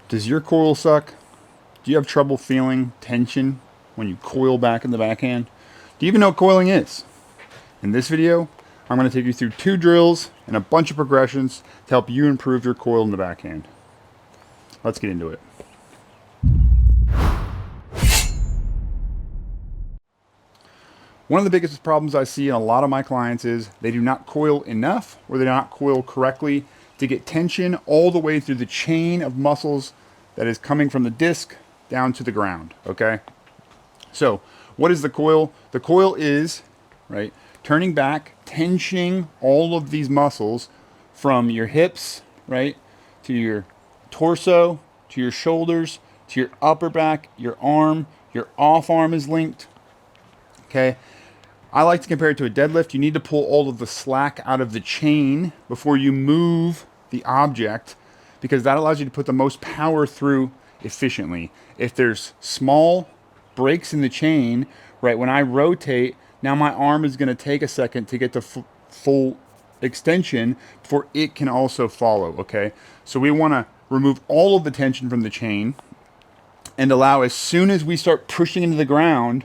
Does your coil suck? Do you have trouble feeling tension when you coil back in the backhand? Do you even know what coiling is? In this video, I'm going to take you through 2 drills and a bunch of progressions to help you improve your coil in the backhand. Let's get into it. One of the biggest problems I see in a lot of my clients is they do not coil enough, or they do not coil correctly to get tension all the way through the chain of muscles that is coming from the disc down to the ground, okay? So, what is the coil? The coil is, right, turning back, tensioning all of these muscles from your hips, right, to your torso, to your shoulders, to your upper back, your arm, your off arm is linked, okay? I like to compare it to a deadlift. You need to pull all of the slack out of the chain before you move the object, because that allows you to put the most power through efficiently. If there's small breaks in the chain, right, when I rotate, now my arm is going to take a second to get to full extension before it can also follow, okay? So we want to remove all of the tension from the chain and allow, as soon as we start pushing into the ground,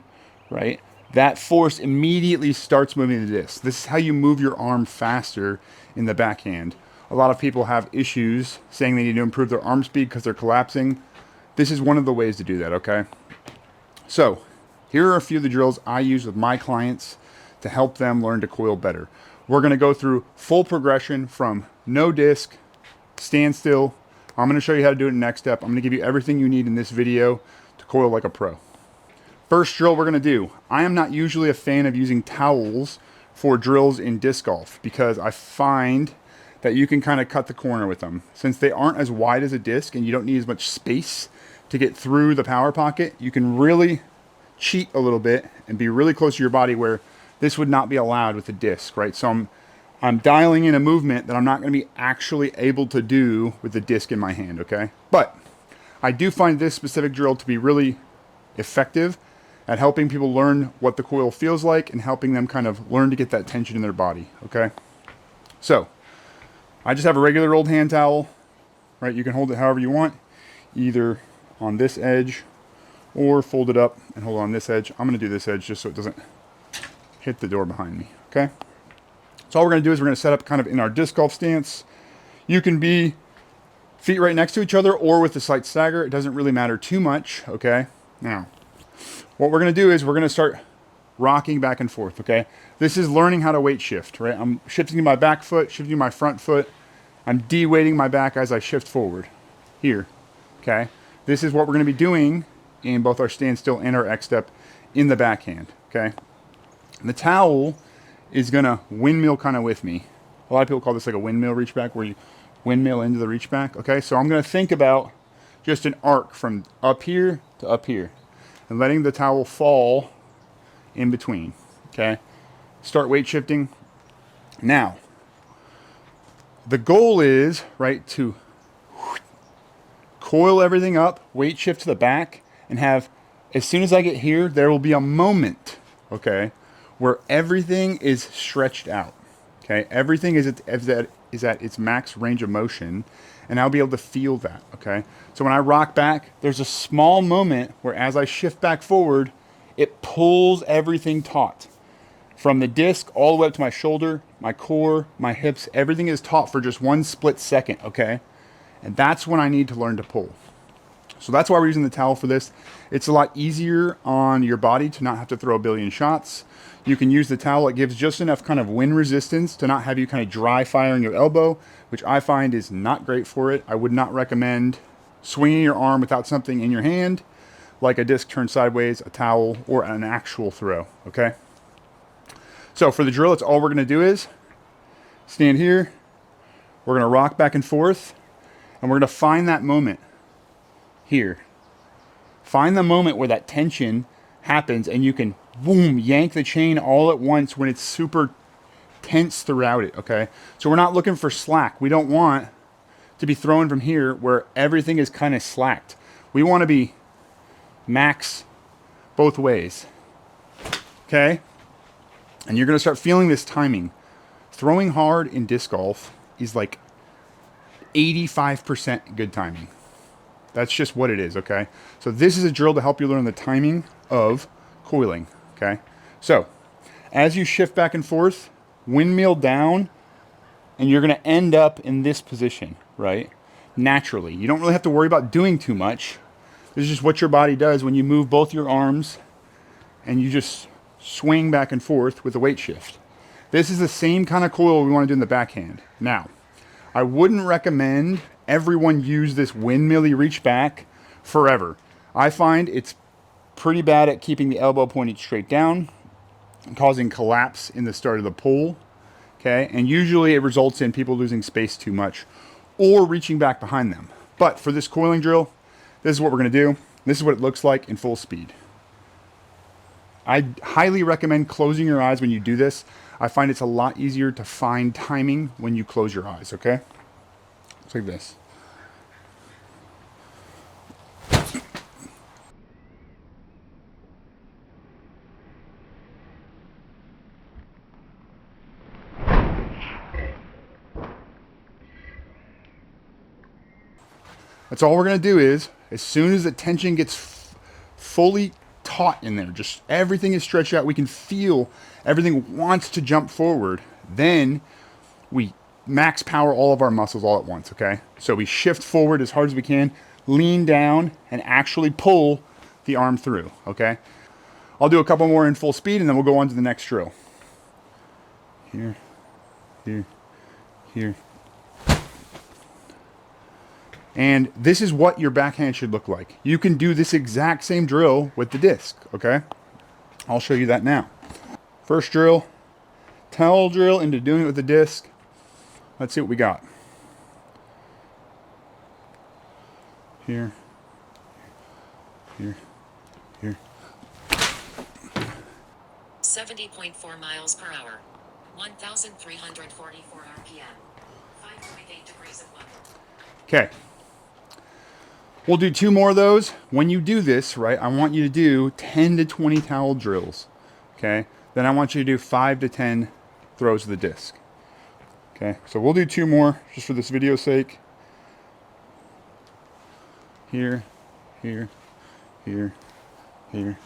right, that force immediately starts moving the disc. This is how you move your arm faster in the backhand. A lot of people have issues saying they need to improve their arm speed because they're collapsing. This is one of the ways to do that, okay? So, here are a few of the drills I use with my clients to help them learn to coil better. We're going to go through full progression from no disc, standstill. I'm going to show you how to do it in the next step. I'm going to give you everything you need in this video to coil like a pro. First drill we're going to do. I am not usually a fan of using towels for drills in disc golf because I find that you can kind of cut the corner with them. Since they aren't as wide as a disc and you don't need as much space to get through the power pocket, you can really cheat a little bit and be really close to your body where this would not be allowed with a disc, right? So I'm dialing in a movement that I'm not going to be actually able to do with the disc in my hand, okay? But I do find this specific drill to be really effective at helping people learn what the coil feels like and helping them kind of learn to get that tension in their body, okay? So, I just have a regular old hand towel, right? You can hold it however you want, either on this edge or fold it up and hold it on this edge. I'm going to do this edge just so it doesn't hit the door behind me, okay? So all we're going to do is we're going to set up kind of in our disc golf stance. You can be feet right next to each other or with a slight stagger. It doesn't really matter too much, okay? Now, what we're going to do is we're going to start rocking back and forth, okay? This is learning how to weight shift, right? I'm shifting my back foot, shifting my front foot. I'm de-weighting my back as I shift forward here, okay? This is what we're going to be doing in both our standstill and our X-step in the backhand, okay? And the towel is going to windmill kind of with me. A lot of people call this like a windmill reach back, where you windmill into the reach back, okay? So I'm going to think about just an arc from up here to up here, and letting the towel fall in between, okay? Start weight shifting. Now, the goal is, right, to coil everything up, weight shift to the back, and have, as soon as I get here, there will be a moment, okay, where everything is stretched out, okay? Everything is at its max range of motion, and I'll be able to feel that, okay? So when I rock back, there's a small moment where as I shift back forward, it pulls everything taut. From the disc all the way up to my shoulder, my core, my hips, everything is taut for just one split second, okay? And that's when I need to learn to pull. So that's why we're using the towel for this. It's a lot easier on your body to not have to throw a billion shots. You can use the towel. It gives just enough kind of wind resistance to not have you kind of dry firing your elbow, which I find is not great for it. I would not recommend swinging your arm without something in your hand, like a disc turned sideways, a towel, or an actual throw, okay? So for the drill, it's all we're going to do is stand here. We're going to rock back and forth, and we're going to find that moment here. Find the moment where that tension happens and you can, boom, yank the chain all at once when it's super tense throughout it, okay? So we're not looking for slack. We don't want to be throwing from here where everything is kind of slacked. We want to be max both ways, okay? And you're going to start feeling this timing. Throwing hard in disc golf is like 85% good timing. That's just what it is, okay? So this is a drill to help you learn the timing of coiling, okay? So as you shift back and forth, windmill down, and you're gonna end up in this position, right? Naturally. You don't really have to worry about doing too much. This is just what your body does when you move both your arms and you just swing back and forth with a weight shift. This is the same kind of coil we want to do in the backhand. Now, I wouldn't recommend everyone use this windmilly reach back forever. I find it's pretty bad at keeping the elbow pointed straight down, causing collapse in the start of the pull, okay? And usually it results in people losing space too much or reaching back behind them. But for this coiling drill, this is what we're gonna do. This is what it looks like in full speed. I highly recommend closing your eyes when you do this. I find it's a lot easier to find timing when you close your eyes, okay? It's like this. That's all we're gonna do is, as soon as the tension gets fully taut in there, just everything is stretched out, we can feel everything wants to jump forward, then we max power all of our muscles all at once, okay? So we shift forward as hard as we can, lean down, and actually pull the arm through, okay? I'll do a couple more in full speed, and then we'll go on to the next drill. Here, here, here. And this is what your backhand should look like. You can do this exact same drill with the disc, okay? I'll show you that now. First drill, towel drill into doing it with the disc. Let's see what we got. Here, here, here. 70.4 miles per hour, 1,344 RPM, 5.8 degrees of level. Okay. We'll do 2 more of those. When you do this, right, I want you to do 10 to 20 towel drills, okay? Then I want you to do 5 to 10 throws of the disc. Okay, so we'll do 2 more just for this video's sake. Here, here, here, here.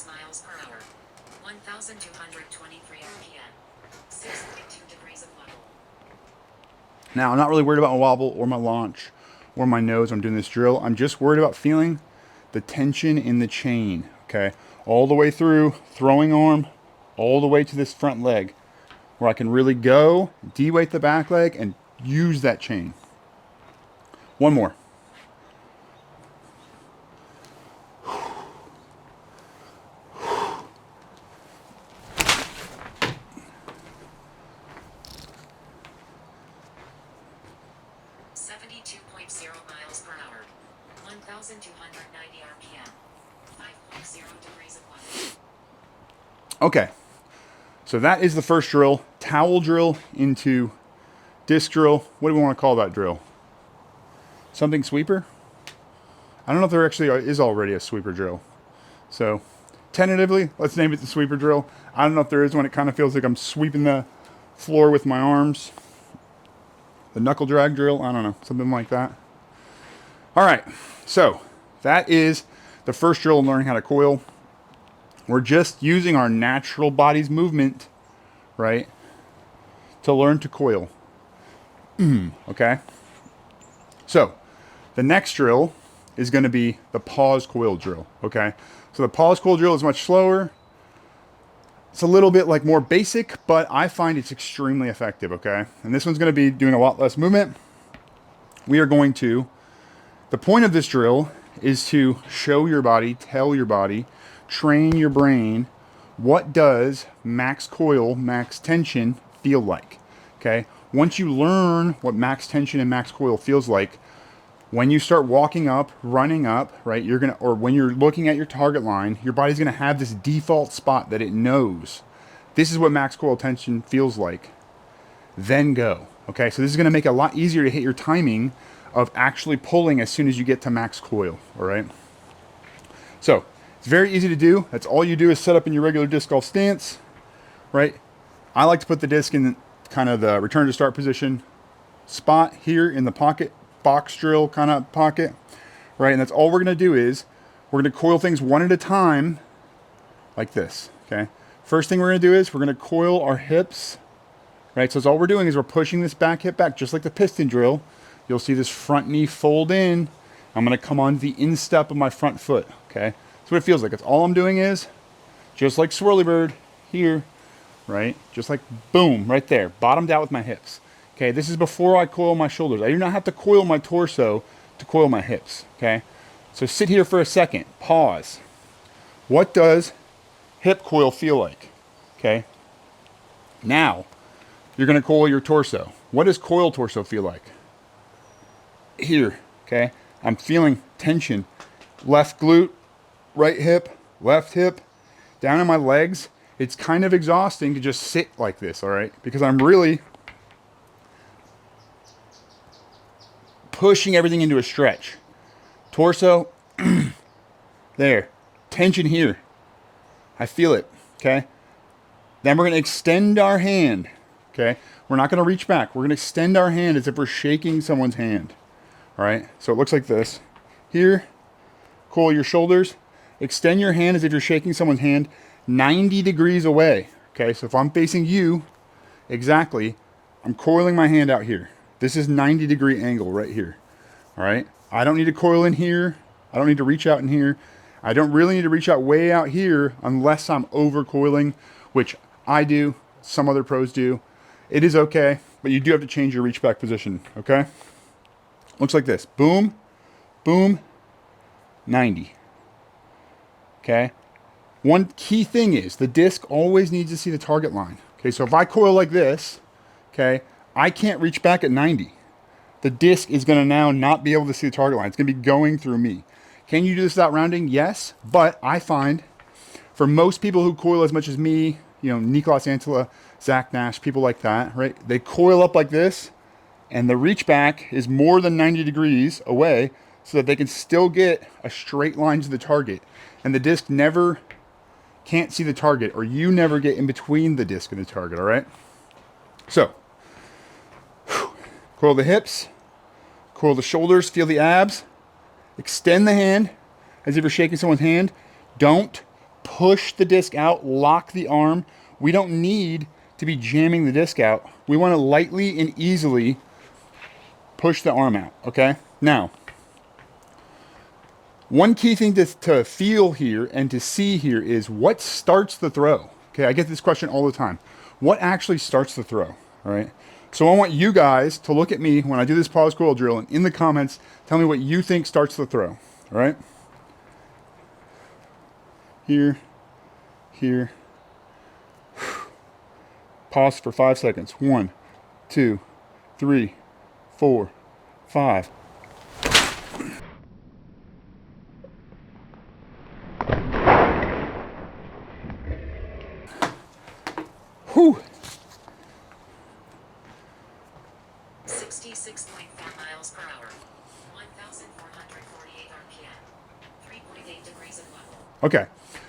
Miles per hour, 1,223 RPM, 6.2 degrees of level. Now, I'm not really worried about my wobble or my launch or my nose when I'm doing this drill. I'm just worried about feeling the tension in the chain, okay? All the way through, throwing arm, all the way to this front leg, where I can really go, de-weight the back leg, and use that chain. One more. Miles per hour, 1,290 RPM, 5.0 degrees of level. Okay, so that is the first drill. Towel drill into disc drill. What do we want to call that drill? Something sweeper? I don't know if there actually is already a sweeper drill. So tentatively, let's name it the sweeper drill. I don't know if there is one. It kind of feels like I'm sweeping the floor with my arms. The knuckle drag drill, I don't know, something like that. All right, so that is the first drill in learning how to coil. We're just using our natural body's movement, right, to learn to coil. Okay? So the next drill is going to be the pause coil drill, okay? So the pause coil drill is much slower. It's a little bit like more basic, but I find it's extremely effective, okay? And this one's going to be doing a lot less movement. We are going to, the point of this drill is to show your body, tell your body, train your brain, what does max coil, max tension feel like, okay? Once you learn what max tension and max coil feels like, when you start walking up, running up, right, you're gonna, or when you're looking at your target line, your body's gonna have this default spot that it knows. This is what max coil tension feels like. Then go, Okay, so this is going to make it a lot easier to hit your timing of actually pulling as soon as you get to max coil, all right? So it's very easy to do. That's all you do is set up in your regular disc golf stance, right? I like to put the disc in kind of the return to start position spot here in the pocket, box drill kind of pocket, right? And that's all we're going to do is we're going to coil things one at a time like this, okay? First thing we're going to do is we're going to coil our hips, right? So that's all we're doing is we're pushing this back hip back just like the piston drill. You'll see this front knee fold in. I'm going to come on the instep of my front foot, okay? That's what it feels like. That's all I'm doing is just like swirly bird here, right? Just like boom, right there, bottomed out with my hips. Okay, this is before I coil my shoulders. I do not have to coil my torso to coil my hips, okay? So sit here for a second, pause. What does hip coil feel like, okay? Now, you're gonna coil your torso. What does coil torso feel like? Here, okay? I'm feeling tension. Left glute, right hip, left hip, down in my legs. It's kind of exhausting to just sit like this, all right? Because I'm really pushing everything into a stretch. Torso, there. Tension here. I feel it, okay? Then we're gonna extend our hand, okay? We're not gonna reach back. We're gonna extend our hand as if we're shaking someone's hand, all right? So it looks like this. Here, coil your shoulders. Extend your hand as if you're shaking someone's hand 90 degrees away, okay? So if I'm facing you, exactly, I'm coiling my hand out here. This is 90-degree angle right here, all right? I don't need to coil in here. I don't need to reach out in here. I don't really need to reach out way out here unless I'm over coiling, which I do, some other pros do. It is okay, but you do have to change your reach back position, okay? Looks like this, boom, boom, 90, okay? One key thing is the disc always needs to see the target line, okay? So if I coil like this, okay, I can't reach back at 90. The disc is gonna now not be able to see the target line. It's gonna be going through me. Can you do this without rounding? Yes, but I find for most people who coil as much as me, you know, Niklas Antila, Zach Nash, people like that, right? They coil up like this and the reach back is more than 90 degrees away so that they can still get a straight line to the target. And the disc never can't see the target, or you never get in between the disc and the target, all right? So, coil the hips, coil the shoulders, feel the abs, extend the hand as if you're shaking someone's hand. Don't push the disc out, lock the arm. We don't need to be jamming the disc out. We want to lightly and easily push the arm out, okay? Now, one key thing to feel here and to see here is what starts the throw. Okay, I get this question all the time. What actually starts the throw, all right? So I want you guys to look at me when I do this pause coil drill and in the comments, tell me what you think starts the throw, all right? Here, here. Pause for 5 seconds. 1, 2, 3, 4, 5. Whew. 66.4 miles per hour. 1,448 RPM. 3.8 degrees of level. Okay,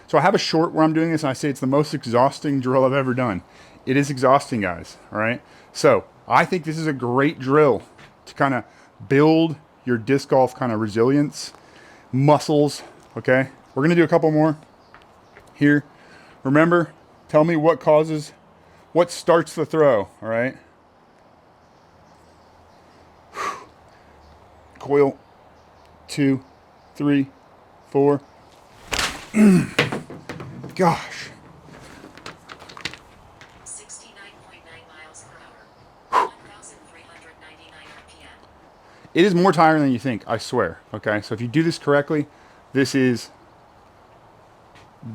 so I have a short where I'm doing this and I say it's the most exhausting drill I've ever done. It is exhausting, guys, all right? So I think this is a great drill to kind of build your disc golf kind of resilience, muscles, okay? We're gonna do a couple more here. Remember, tell me what starts the throw, all right? Coil, 2, 3, 4. Gosh. 69.9 miles per hour. 1,399 RPM. It is more tiring than you think, I swear, okay? So if you do this correctly, this is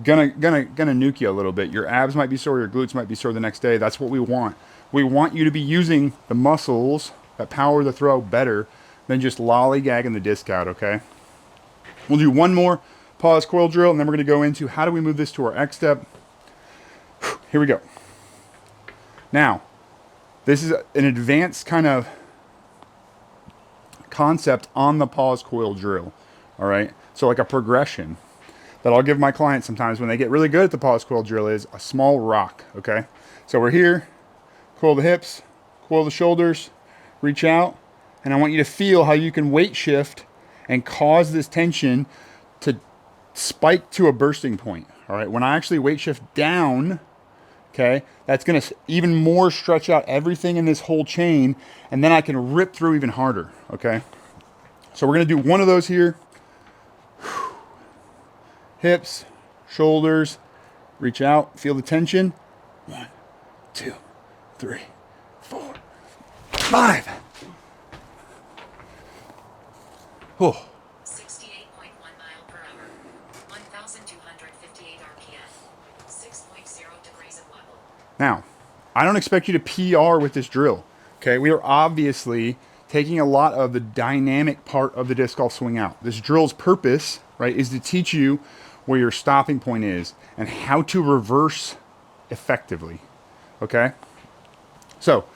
gonna nuke you a little bit. Your abs might be sore, your glutes might be sore the next day. That's what we want. We want you to be using the muscles that power the throw better than just lollygagging the disc out, okay? We'll do one more pause coil drill, and then we're gonna go into how do we move this to our X step. Here we go. Now, This is an advanced kind of concept on the pause coil drill. All right. So like a progression that I'll give my clients sometimes when they get really good at the pause coil drill is a small rock. Okay. So we're here, coil the hips, coil the shoulders, reach out, and I want you to feel how you can weight shift and cause this tension to spike to a bursting point. All right. When I actually weight shift down, okay, that's going to even more stretch out everything in this whole chain, and then I can rip through even harder. Okay. So we're going to do one of those here. Hips, shoulders, reach out, feel the tension. 1, 2, 3, 4, 5. Oh. 68.1 mile per hour. 1,258 RPM. 6.0 degrees of wobble. Now, I don't expect you to PR with this drill. Okay, we are obviously taking a lot of the dynamic part of the disc golf swing out. This drill's purpose, right, is to teach you where your stopping point is and how to reverse effectively. Okay? So,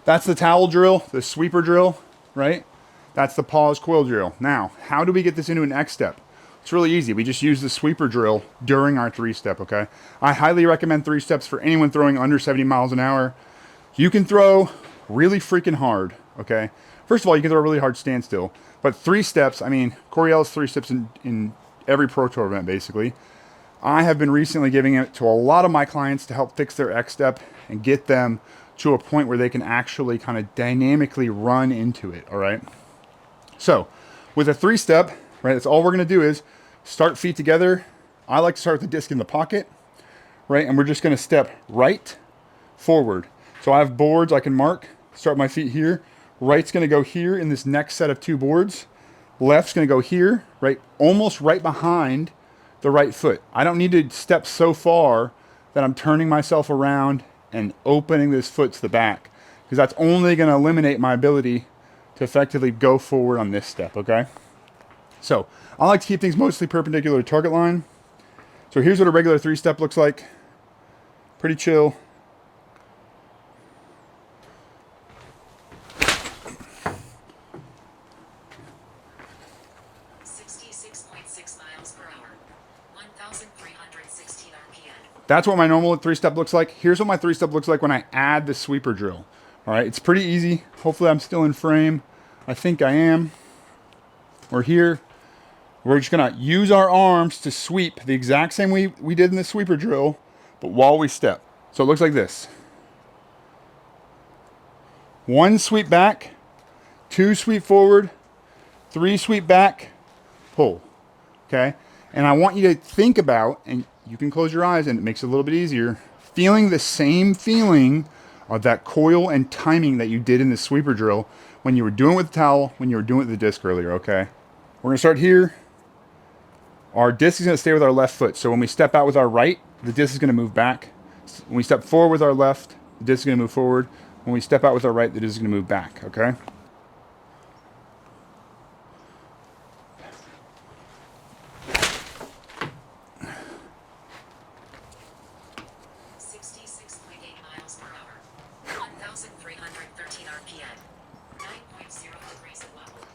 that's the towel drill, the sweeper drill, right? That's the pause coil drill. Now, how do we get this into an X step? It's really easy. We just use the sweeper drill during our 3-step, okay? I highly recommend 3 steps for anyone throwing under 70 miles an hour. You can throw really freaking hard, okay? First of all, you can throw a really hard standstill. But 3 steps, I mean, Coriel's 3 steps in every Pro Tour event, basically. I have been recently giving it to a lot of my clients to help fix their X step and get them to a point where they can actually kind of dynamically run into it, all right? So, with a 3-step, right, that's all we're going to do is start feet together. I like to start with the disc in the pocket, right? And we're just going to step right, forward. So I have boards I can mark, start my feet here. Right's going to go here in this next set of 2 boards. Left's going to go here, right, almost right behind the right foot. I don't need to step so far that I'm turning myself around and opening this foot to the back, because that's only going to eliminate my ability to effectively go forward on this step, okay? So I like to keep things mostly perpendicular to target line. So here's what a regular 3-step looks like. Pretty chill. That's what my normal 3-step looks like. Here's what my 3-step looks like when I add the sweeper drill. All right, it's pretty easy. Hopefully I'm still in frame. I think I am. We're here. We're just gonna use our arms to sweep the exact same way we did in the sweeper drill, but while we step. So it looks like this. 1 sweep back, 2 sweep forward, 3 sweep back, pull. Okay? And I want you to think about, and you can close your eyes and it makes it a little bit easier, feeling the same feeling of that coil and timing that you did in the sweeper drill when you were doing it with the towel, when you were doing it with the disc earlier, okay? We're gonna start here. Our disc is gonna stay with our left foot. So when we step out with our right, the disc is gonna move back. When we step forward with our left, the disc is gonna move forward. When we step out with our right, the disc is gonna move back, okay?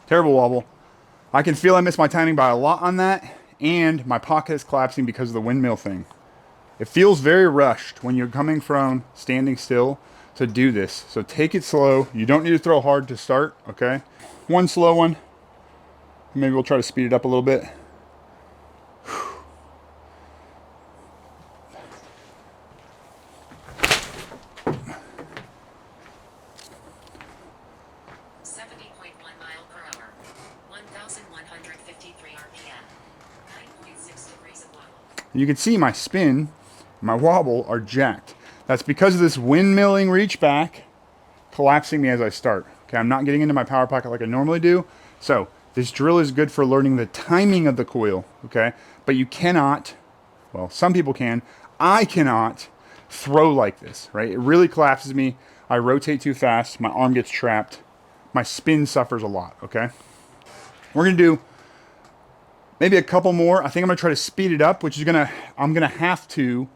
Terrible wobble. I can feel I missed my timing by a lot on that, and my pocket is collapsing because of the windmill thing. It feels very rushed when you're coming from standing still to do this. So take it slow. You don't need to throw hard to start, okay? One slow one. Maybe we'll try to speed it up a little bit. You can see my spin, my wobble are jacked. That's because of this windmilling reach back collapsing me as I start. Okay, I'm not getting into my power pocket like I normally do. So this drill is good for learning the timing of the coil, okay? But you cannot, well, some people can. I cannot throw like this, right? It really collapses me. I rotate too fast. My arm gets trapped. My spin suffers a lot, okay? We're gonna do maybe a couple more. I think I'm gonna try to speed it up, which is I'm gonna have to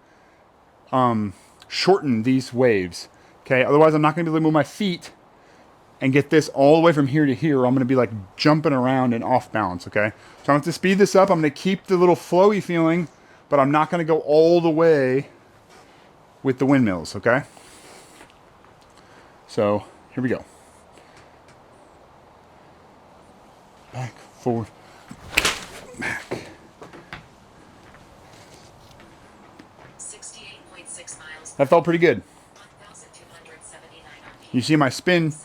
shorten these waves Okay, otherwise I'm not going to be able to move my feet and get this all the way from here to here, or I'm going to be like jumping around and off balance, okay? So I'm going to speed this up. I'm going to keep the little flowy feeling, but I'm not going to go all the way with the windmills, okay? So here we go. Back, forward, back. 68.6 miles. That felt pretty good. 1,279 RPM. You see my spin 7.2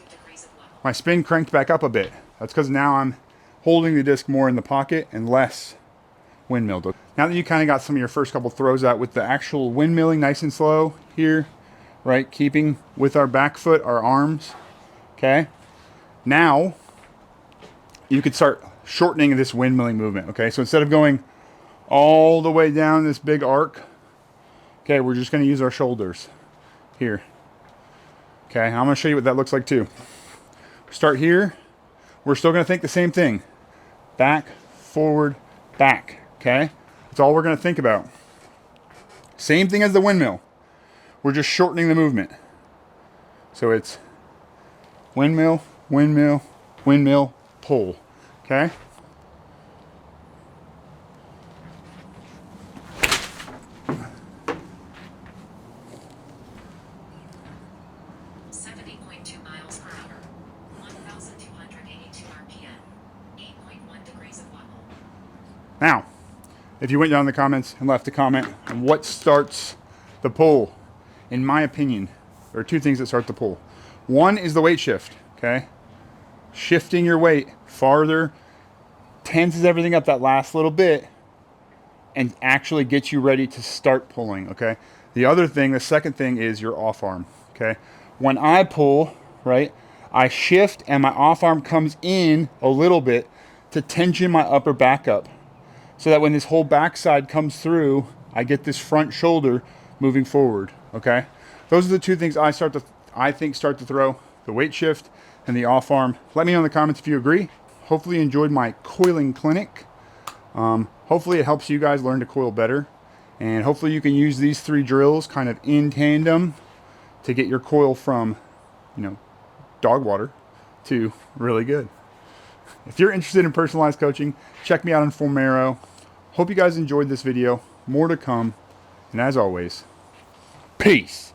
degrees of level. My spin cranked back up a bit. That's because now I'm holding the disc more in the pocket and less windmilled. Now that you kind of got some of your first couple throws out with the actual windmilling nice and slow here, right? Keeping with our back foot, our arms, okay? Now, you could start shortening this windmilling movement, okay? So instead of going all the way down this big arc, okay, we're just going to use our shoulders here. Okay, I'm going to show you what that looks like too. Start here. We're still going to think the same thing. Back, forward, back. Okay? That's all we're going to think about. Same thing as the windmill. We're just shortening the movement. So it's windmill, windmill, windmill, pull. Okay? Miles per hour. 1,282 RPM. 8.1 degrees of level. Now, if you went down in the comments and left a comment on what starts the pull, in my opinion, there are two things that start the pull. One is the weight shift, okay? Shifting your weight farther tenses everything up that last little bit and actually gets you ready to start pulling, okay? The other thing, the second thing is your off arm, okay? When I pull, right, I shift and my off arm comes in a little bit to tension my upper back up so that when this whole backside comes through, I get this front shoulder moving forward, okay? Those are the two things I think start to throw, the weight shift and the off arm. Let me know in the comments if you agree. Hopefully you enjoyed my coiling clinic. Hopefully it helps you guys learn to coil better. And hopefully you can use these 3 drills kind of in tandem to get your coil from, you know, dog water to really good. If you're interested in personalized coaching, check me out on Formero. Hope you guys enjoyed this video. More to come. And as always, peace.